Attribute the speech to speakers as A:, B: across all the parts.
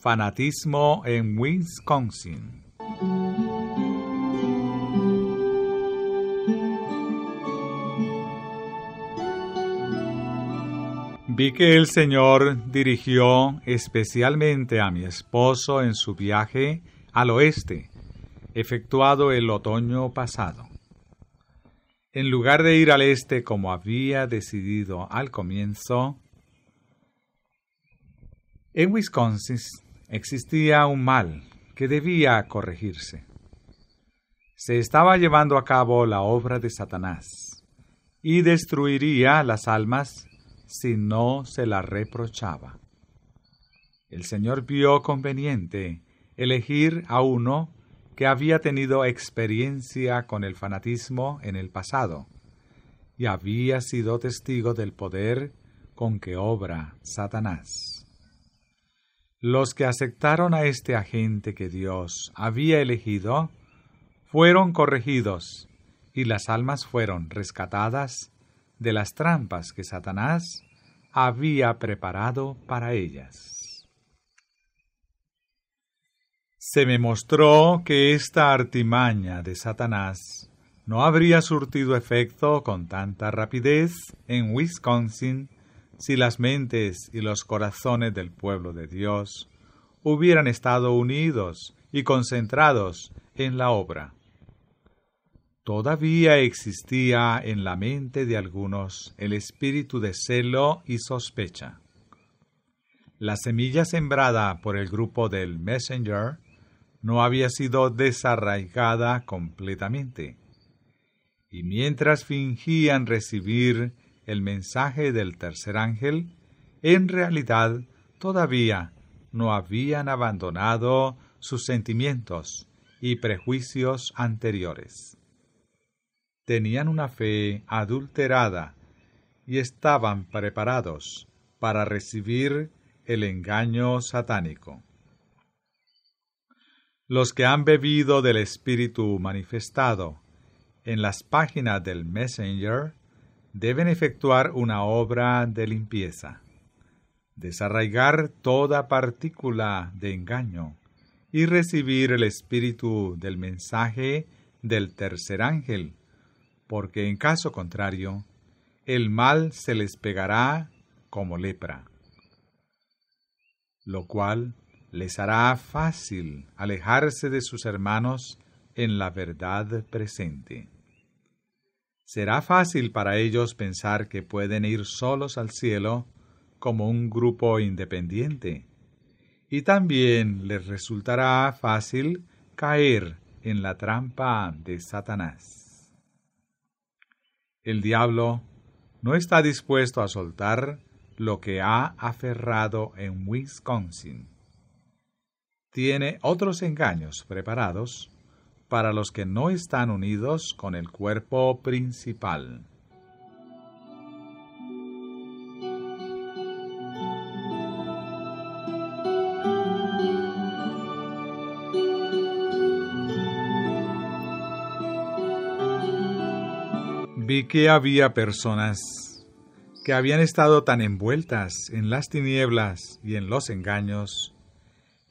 A: Fanatismo en Wisconsin. Vi que el Señor dirigió especialmente a mi esposo en su viaje al oeste, efectuado el otoño pasado. En lugar de ir al este como había decidido al comienzo, en Wisconsin existía un mal que debía corregirse. Se estaba llevando a cabo la obra de Satanás y destruiría las almas si no se la reprochaba. El Señor vio conveniente elegir a uno que había tenido experiencia con el fanatismo en el pasado y había sido testigo del poder con que obra Satanás. Los que aceptaron a este agente que Dios había elegido fueron corregidos y las almas fueron rescatadas de las trampas que Satanás había preparado para ellas. Se me mostró que esta artimaña de Satanás no habría surtido efecto con tanta rapidez en Wisconsin si las mentes y los corazones del pueblo de Dios hubieran estado unidos y concentrados en la obra. Todavía existía en la mente de algunos el espíritu de celo y sospecha. La semilla sembrada por el grupo del Messenger no había sido desarraigada completamente, y mientras fingían recibir el mensaje del tercer ángel, en realidad todavía no habían abandonado sus sentimientos y prejuicios anteriores. Tenían una fe adulterada y estaban preparados para recibir el engaño satánico. Los que han bebido del Espíritu manifestado en las páginas del Messenger deben efectuar una obra de limpieza, desarraigar toda partícula de engaño y recibir el espíritu del mensaje del tercer ángel, porque en caso contrario, el mal se les pegará como lepra, lo cual les hará fácil alejarse de sus hermanos en la verdad presente. Será fácil para ellos pensar que pueden ir solos al cielo como un grupo independiente, y también les resultará fácil caer en la trampa de Satanás. El diablo no está dispuesto a soltar lo que ha aferrado en Wisconsin. Tiene otros engaños preparados para los que no están unidos con el cuerpo principal. Vi que había personas que habían estado tan envueltas en las tinieblas y en los engaños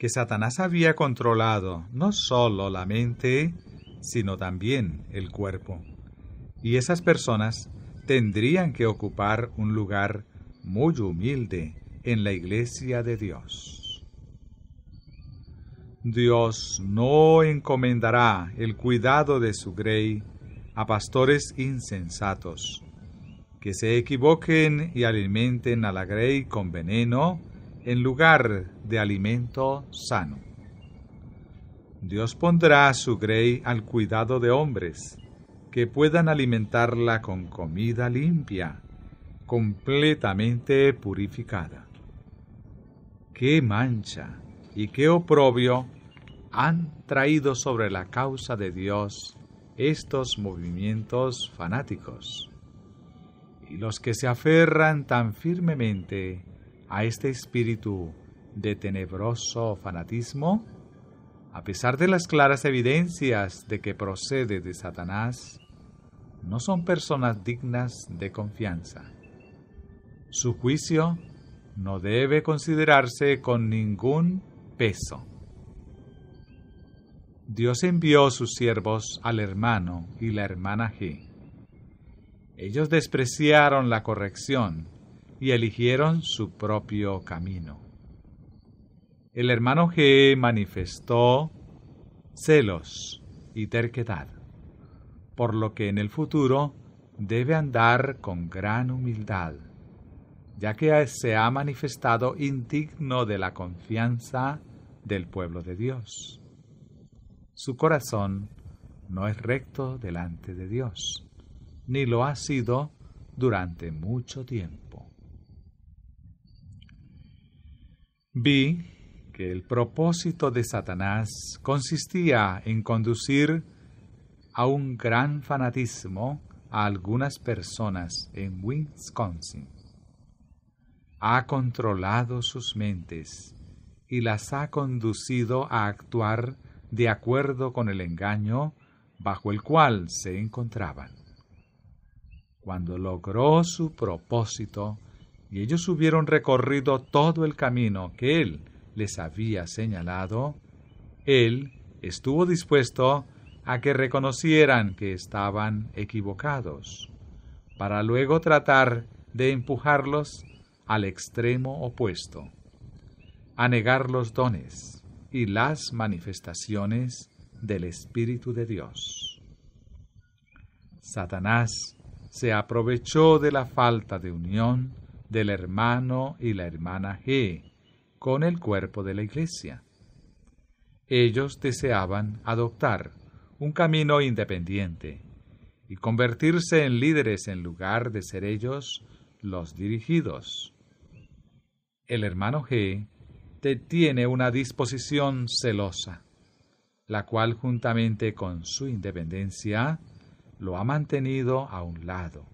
A: que Satanás había controlado no solo la mente, sino también el cuerpo. Y esas personas tendrían que ocupar un lugar muy humilde en la iglesia de Dios. Dios no encomendará el cuidado de su grey a pastores insensatos, que se equivoquen y alimenten a la grey con veneno en lugar de alimento sano. Dios pondrá su grey al cuidado de hombres que puedan alimentarla con comida limpia, completamente purificada. ¡Qué mancha y qué oprobio han traído sobre la causa de Dios estos movimientos fanáticos! Y los que se aferran tan firmemente a este espíritu de tenebroso fanatismo, a pesar de las claras evidencias de que procede de Satanás, no son personas dignas de confianza. Su juicio no debe considerarse con ningún peso. Dios envió sus siervos al hermano y la hermana G. Ellos despreciaron la corrección y eligieron su propio camino. El hermano G manifestó celos y terquedad, por lo que en el futuro debe andar con gran humildad, ya que se ha manifestado indigno de la confianza del pueblo de Dios. Su corazón no es recto delante de Dios, ni lo ha sido durante mucho tiempo. Vi que el propósito de Satanás consistía en conducir a un gran fanatismo a algunas personas en Wisconsin. Ha controlado sus mentes y las ha conducido a actuar de acuerdo con el engaño bajo el cual se encontraban. Cuando logró su propósito y ellos hubieron recorrido todo el camino que él les había señalado, él estuvo dispuesto a que reconocieran que estaban equivocados, para luego tratar de empujarlos al extremo opuesto, a negar los dones y las manifestaciones del Espíritu de Dios. Satanás se aprovechó de la falta de unión del hermano y la hermana G con el cuerpo de la Iglesia. Ellos deseaban adoptar un camino independiente y convertirse en líderes en lugar de ser ellos los dirigidos. El hermano G tiene una disposición celosa, la cual juntamente con su independencia lo ha mantenido a un lado,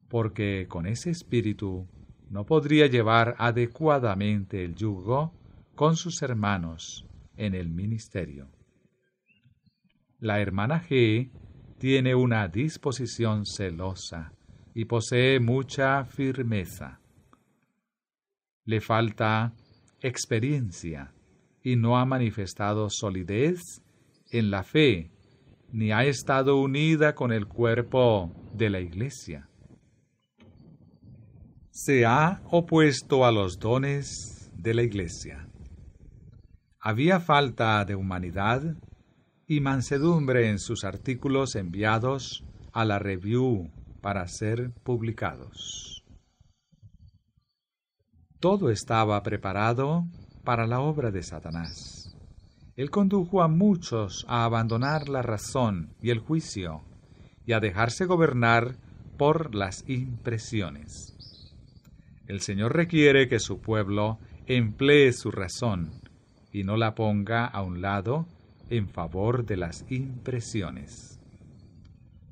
A: porque con ese espíritu no podría llevar adecuadamente el yugo con sus hermanos en el ministerio. La hermana G tiene una disposición celosa y posee mucha firmeza. Le falta experiencia y no ha manifestado solidez en la fe, ni ha estado unida con el cuerpo de la Iglesia. Se ha opuesto a los dones de la Iglesia. Había falta de humanidad y mansedumbre en sus artículos enviados a la Review para ser publicados. Todo estaba preparado para la obra de Satanás. Él condujo a muchos a abandonar la razón y el juicio y a dejarse gobernar por las impresiones. El Señor requiere que su pueblo emplee su razón y no la ponga a un lado en favor de las impresiones.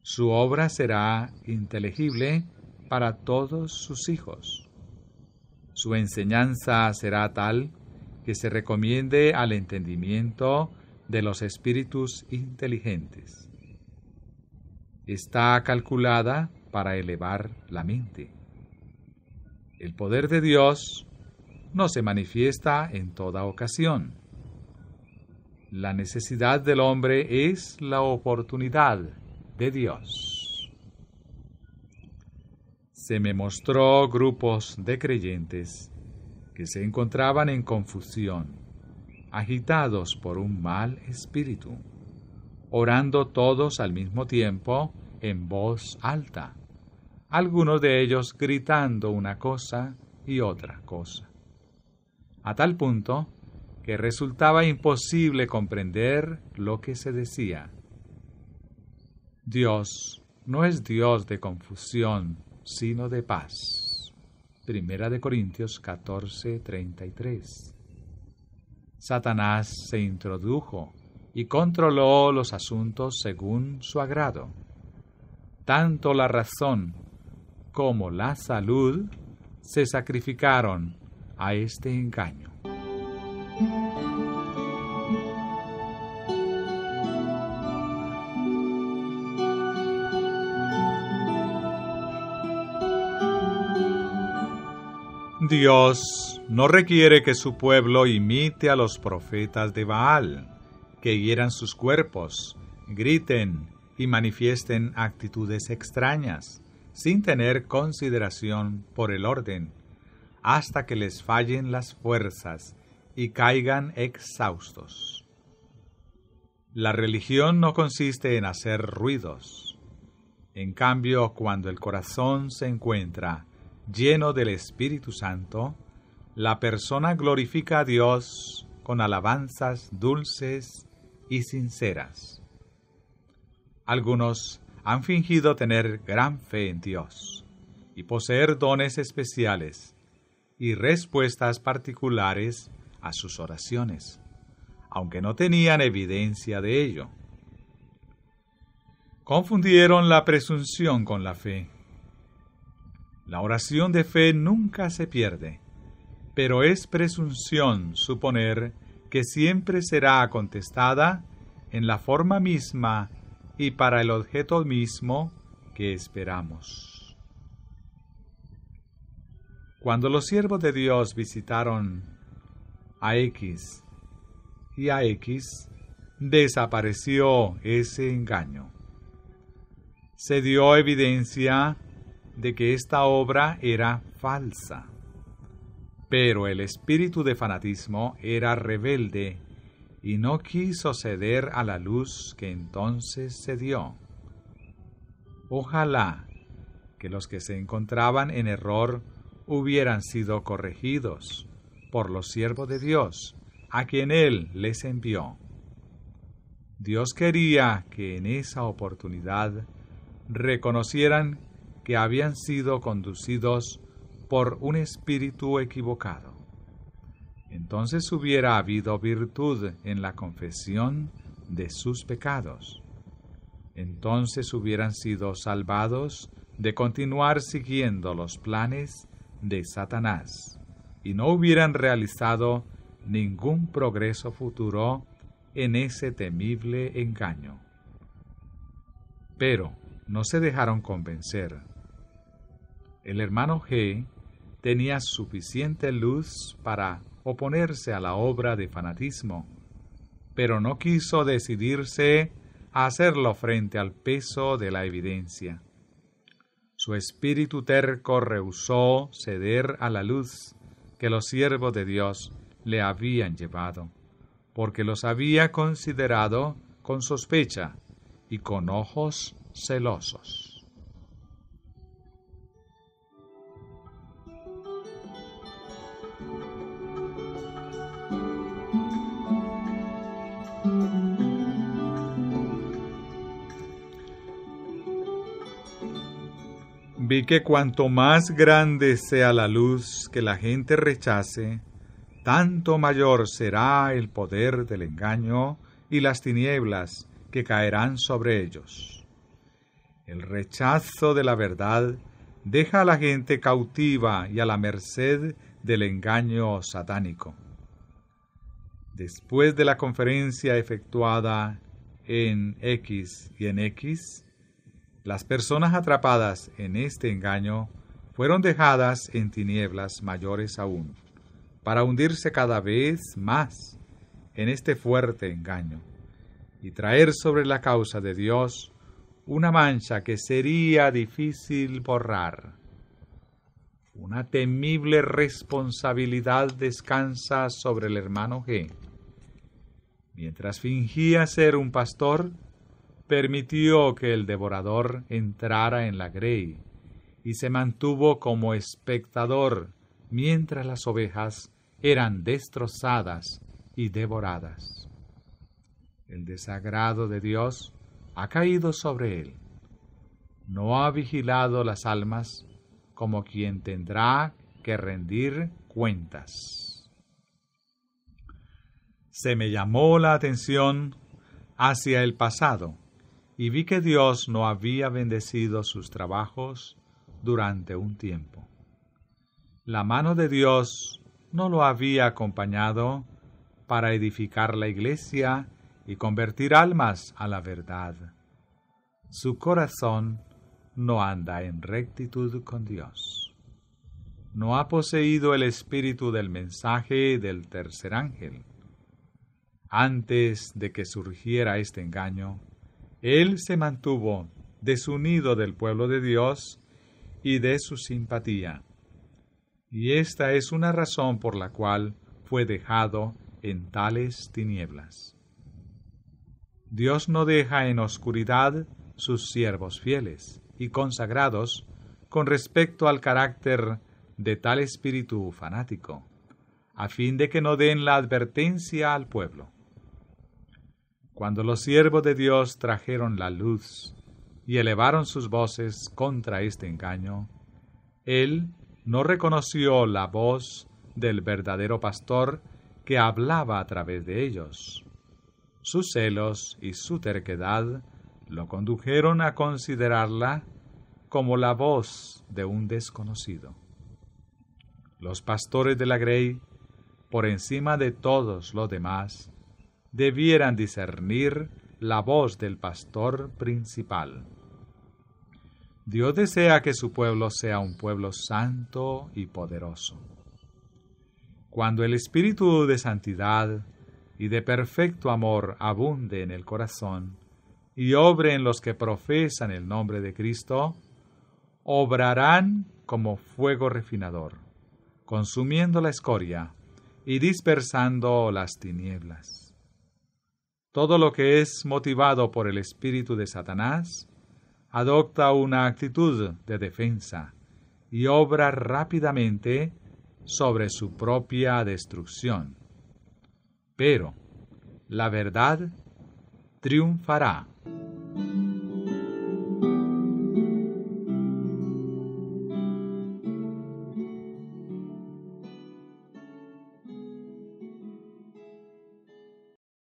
A: Su obra será inteligible para todos sus hijos. Su enseñanza será tal que se recomiende al entendimiento de los espíritus inteligentes. Está calculada para elevar la mente. El poder de Dios no se manifiesta en toda ocasión. La necesidad del hombre es la oportunidad de Dios. Se me mostró grupos de creyentes que se encontraban en confusión, agitados por un mal espíritu, orando todos al mismo tiempo en voz alta, algunos de ellos gritando una cosa y otra cosa, a tal punto que resultaba imposible comprender lo que se decía. Dios no es Dios de confusión, sino de paz. Primera de Corintios 14:33. Satanás se introdujo y controló los asuntos según su agrado. Tanto la razón como la salud se sacrificaron a este engaño. Dios no requiere que su pueblo imite a los profetas de Baal, que hieran sus cuerpos, griten y manifiesten actitudes extrañas, sin tener consideración por el orden, hasta que les fallen las fuerzas y caigan exhaustos. La religión no consiste en hacer ruidos. En cambio, cuando el corazón se encuentra lleno del Espíritu Santo, la persona glorifica a Dios con alabanzas dulces y sinceras. Algunos han fingido tener gran fe en Dios y poseer dones especiales y respuestas particulares a sus oraciones, aunque no tenían evidencia de ello. Confundieron la presunción con la fe. La oración de fe nunca se pierde, pero es presunción suponer que siempre será contestada en la forma misma y para el objeto mismo que esperamos. Cuando los siervos de Dios visitaron a X y a X, desapareció ese engaño. Se dio evidencia de que esta obra era falsa, pero el espíritu de fanatismo era rebelde y no quiso ceder a la luz que entonces se dio. Ojalá que los que se encontraban en error hubieran sido corregidos por los siervos de Dios, a quien Él les envió. Dios quería que en esa oportunidad reconocieran que habían sido conducidos por un espíritu equivocado. Entonces hubiera habido virtud en la confesión de sus pecados. Entonces hubieran sido salvados de continuar siguiendo los planes de Satanás y no hubieran realizado ningún progreso futuro en ese temible engaño. Pero no se dejaron convencer. El hermano G tenía suficiente luz para oponerse a la obra de fanatismo, pero no quiso decidirse a hacerlo frente al peso de la evidencia. Su espíritu terco rehusó ceder a la luz que los siervos de Dios le habían llevado, porque los había considerado con sospecha y con ojos celosos. Vi que cuanto más grande sea la luz que la gente rechace, tanto mayor será el poder del engaño y las tinieblas que caerán sobre ellos. El rechazo de la verdad deja a la gente cautiva y a la merced del engaño satánico. Después de la conferencia efectuada en X y en X, las personas atrapadas en este engaño fueron dejadas en tinieblas mayores aún, para hundirse cada vez más en este fuerte engaño y traer sobre la causa de Dios una mancha que sería difícil borrar. Una temible responsabilidad descansa sobre el hermano G. Mientras fingía ser un pastor, permitió que el devorador entrara en la grey y se mantuvo como espectador mientras las ovejas eran destrozadas y devoradas. El desagrado de Dios ha caído sobre él. No ha vigilado las almas como quien tendrá que rendir cuentas. Se me llamó la atención hacia el pasado y vi que Dios no había bendecido sus trabajos durante un tiempo. La mano de Dios no lo había acompañado para edificar la iglesia y convertir almas a la verdad. Su corazón no anda en rectitud con Dios. no ha poseído el espíritu del mensaje del tercer ángel. Antes de que surgiera este engaño, él se mantuvo desunido del pueblo de Dios y de su simpatía. Y esta es una razón por la cual fue dejado en tales tinieblas. Dios no deja en oscuridad sus siervos fieles y consagrados con respecto al carácter de tal espíritu fanático, a fin de que no den la advertencia al pueblo. Cuando los siervos de Dios trajeron la luz y elevaron sus voces contra este engaño, Él no reconoció la voz del verdadero pastor que hablaba a través de ellos. Sus celos y su terquedad lo condujeron a considerarla como la voz de un desconocido. Los pastores de la grey, por encima de todos los demás, debieran discernir la voz del pastor principal. Dios desea que su pueblo sea un pueblo santo y poderoso. Cuando el espíritu de santidad y de perfecto amor abunde en el corazón y obre en los que profesan el nombre de Cristo, obrarán como fuego refinador, consumiendo la escoria y dispersando las tinieblas. Todo lo que es motivado por el espíritu de Satanás adopta una actitud de defensa y obra rápidamente sobre su propia destrucción. Pero la verdad triunfará.